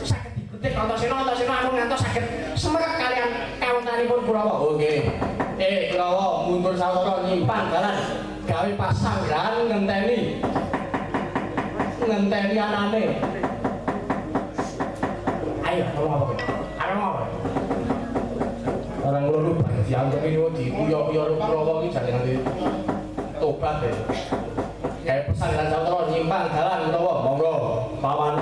saged dikutik Antasena ampun ngantos saged semerep kalian kawontenanipun Kurawa. Oke. Kurawa mundur sawetara nyimpan dalan gawe pasanggrahan ngenteni anane. Ayo, ngomong apa kowe? Arep ngomong apa? Orang loro banget dianggep ini dikuyo-kuyo Kurawa iki jane nganti tobat ya. Kayak pesanggrahan sawetara nyimpan dalan Kurawa, monggo pawan.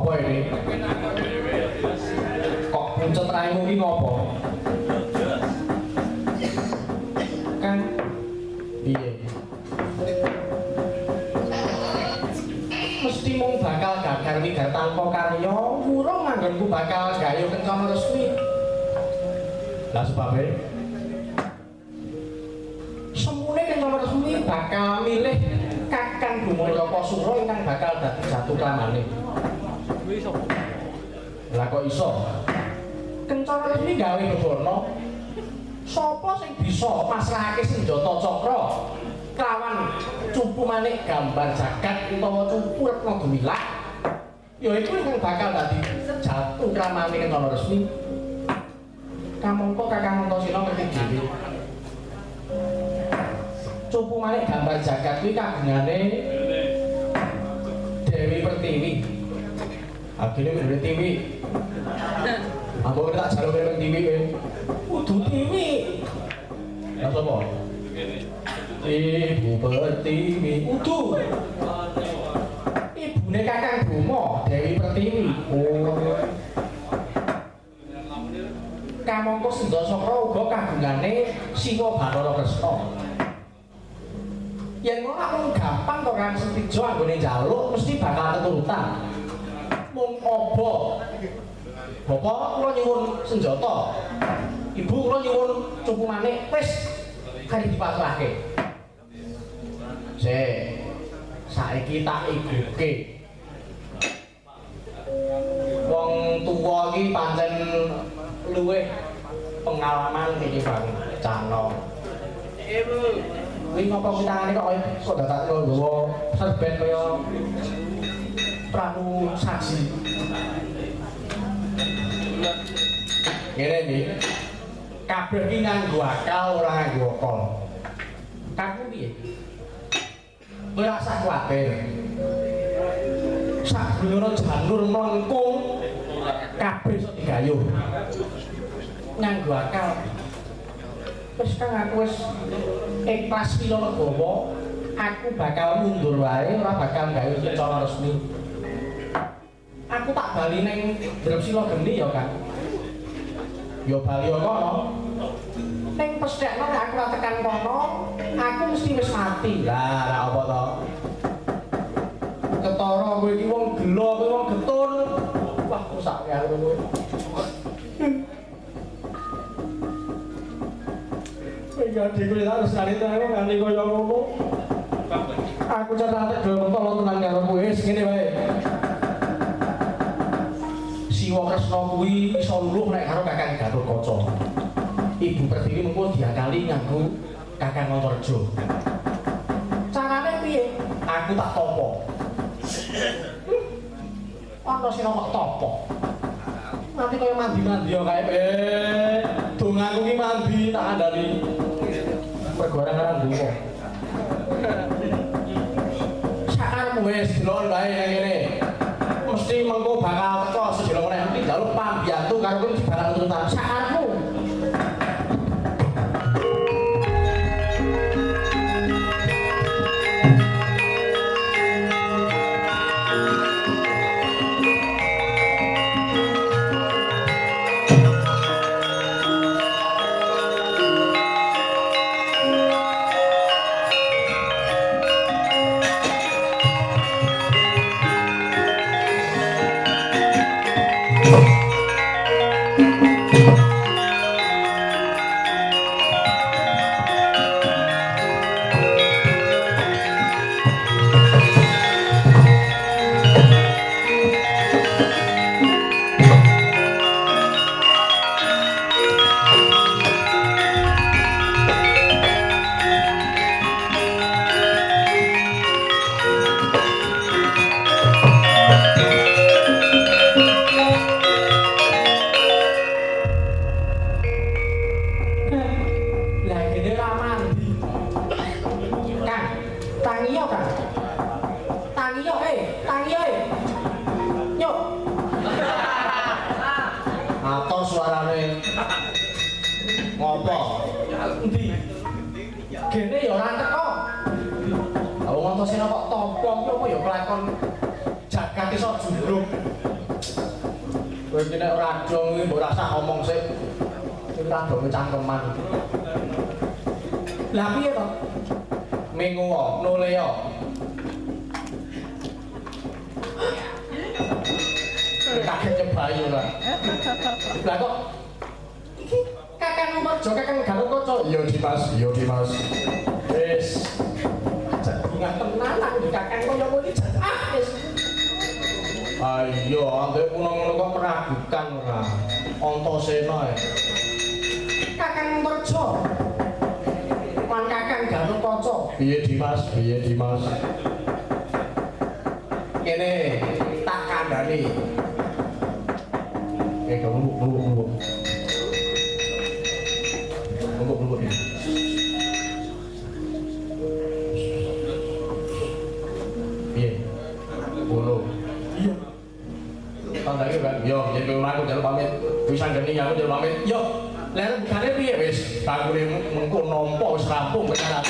Apa ini? Kok pucet raimu iki ngopo? Kan piye? Mesti mung bakal gagal wigar tanpa karya, urung manggonku bakal gayo kencana resmi. Lah sebabnya semune kencana resmi bakal milih Kakang Dumodaka Sura ingkang bakal dadi jatuh kramane. Lah kok iso? Kencana resmi gawe bebono. Sapa sing bisa masrahake senjata cakra kelawan cupu manik gambar jagat utawa cupu retna gemilang? Ya iku ingkang bakal dadi jatuh kramane kencana resmi. Kamangka Kakang Antasena ngerti dhewe. Cupu manik gambar jagat kuwi kagungane Dewi Pertiwi. Akhire Dewi Pertiwi. Aku tak jaluk Dewi Pertiwi kowe. Kudu Tiwi. Lah sapa? Ibu Pertiwi. Kudu. Ibune Kakang Bromo, Dewi Pertiwi. Oh. Kamangka Sendra Sokra uga kagungane Siwa Bathara Kresna. Yen ngono aku gampang kok Kang Setijo anggone njaluk mesti bakal keturutan. Mung apa? Bapak kula nyuwun senjata. Ibu kula nyuwun cupu manik wis kari dipasrahke. Saiki tak ibuke. Wong tuwa iki pancen luwih pengalaman tinimbang Cana. Ibu, kuwi ngopo kuwi tangane kok dadak nggawa serbet kaya pramu saji. Ngene iki. Kabeh iki nganggo akal ora nganggo akal. Kamu piye? Kowe ora usah kuwatir. Sak dunura janur mlengkung kabeh iso digayuh. Nganggo akal. Wis Kang aku wis ikhlas pila legowo, aku bakal mundur wae ora bakal gayuh secara resmi. Aku tak bali ning Drepsila Geni ya Kang. Ya bali kono. Ning pesthekno nek aku ora tekan kono, aku mesti wis mati. Lah ora apa to? Ketara kowe iki wong gelo, kowe wong getun. Wah, rusak karo kowe. Ya dhewe harus nalita aku nganti kaya ngono. Aku cetak gelem tolo tenan karo kowe ngene wae. Siwa Kresna kuwi iso luluh nek karo Kakang Gatotkaca. Ibu Pertiwi mengko diakali nganggo Kakang Antareja. Carane piye? Aku tak topo. Antasena kok topo. Nanti kaya mandi-mandi ya kae. Dongaku ki mandi tak andani. Pergorangan ndonga. Sakarepmu wis delon wae nang kene. Mesti mengko bakal teka sedina meneh iki njaluk pambiyantu karo kowe bakal turutan sakarepmu. Ngopo? Endi? Gene ya ora teko. Lah wong Antasena kok tampa apa ya kelakon jagat iso junduk. Kowe iki nek ora dong iki mbok rasa omong sik. Iki tak dong cangkeman. Lah piye to? Mengu kok, nule yo. Kakek nyebayu lah. Lah kok iki kakek nomor jo kakek Gatot-kaca. Iya Dimas, iya Dimas. Wis. Ingat tenanan di kakek koyo kowe iki wis. Ayo, ambek ngono-ngono kok meragukan ora. Antasena ya. Kakek Merjo. Lan kakek Gatot-kaca. Piye Dimas, piye Dimas. Kene tak kandhani. Belum. Piye? Belum. Iya. Tandake kan, yo yen kowe aku jaluk pamit. Wis anggeni aku jaluk pamit. Yo, lha bukane piye wis? Bakule mengko nampa wis rampung perkarane.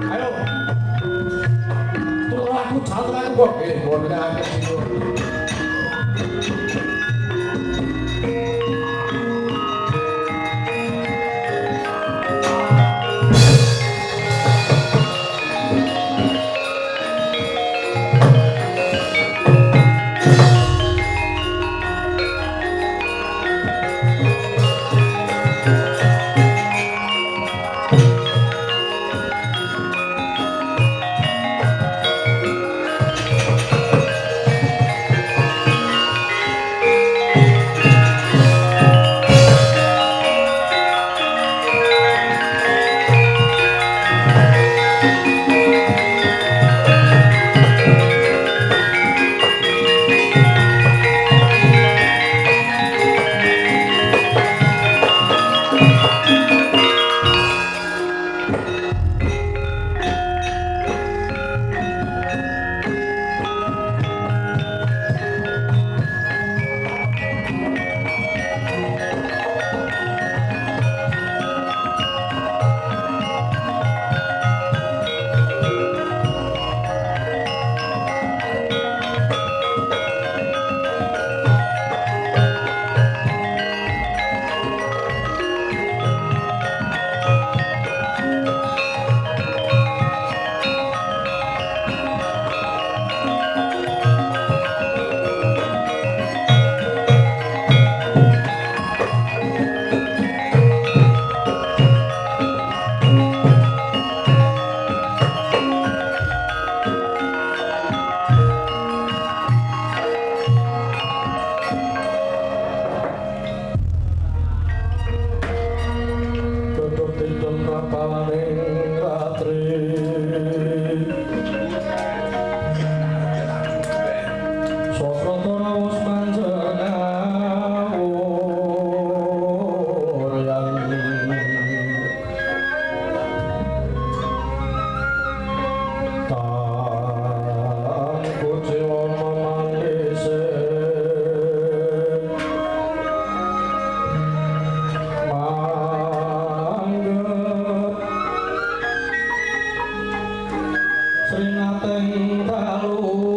Ayo. Turun aku jauh Wah, wonten akeh sinuwun. Srinateng dalu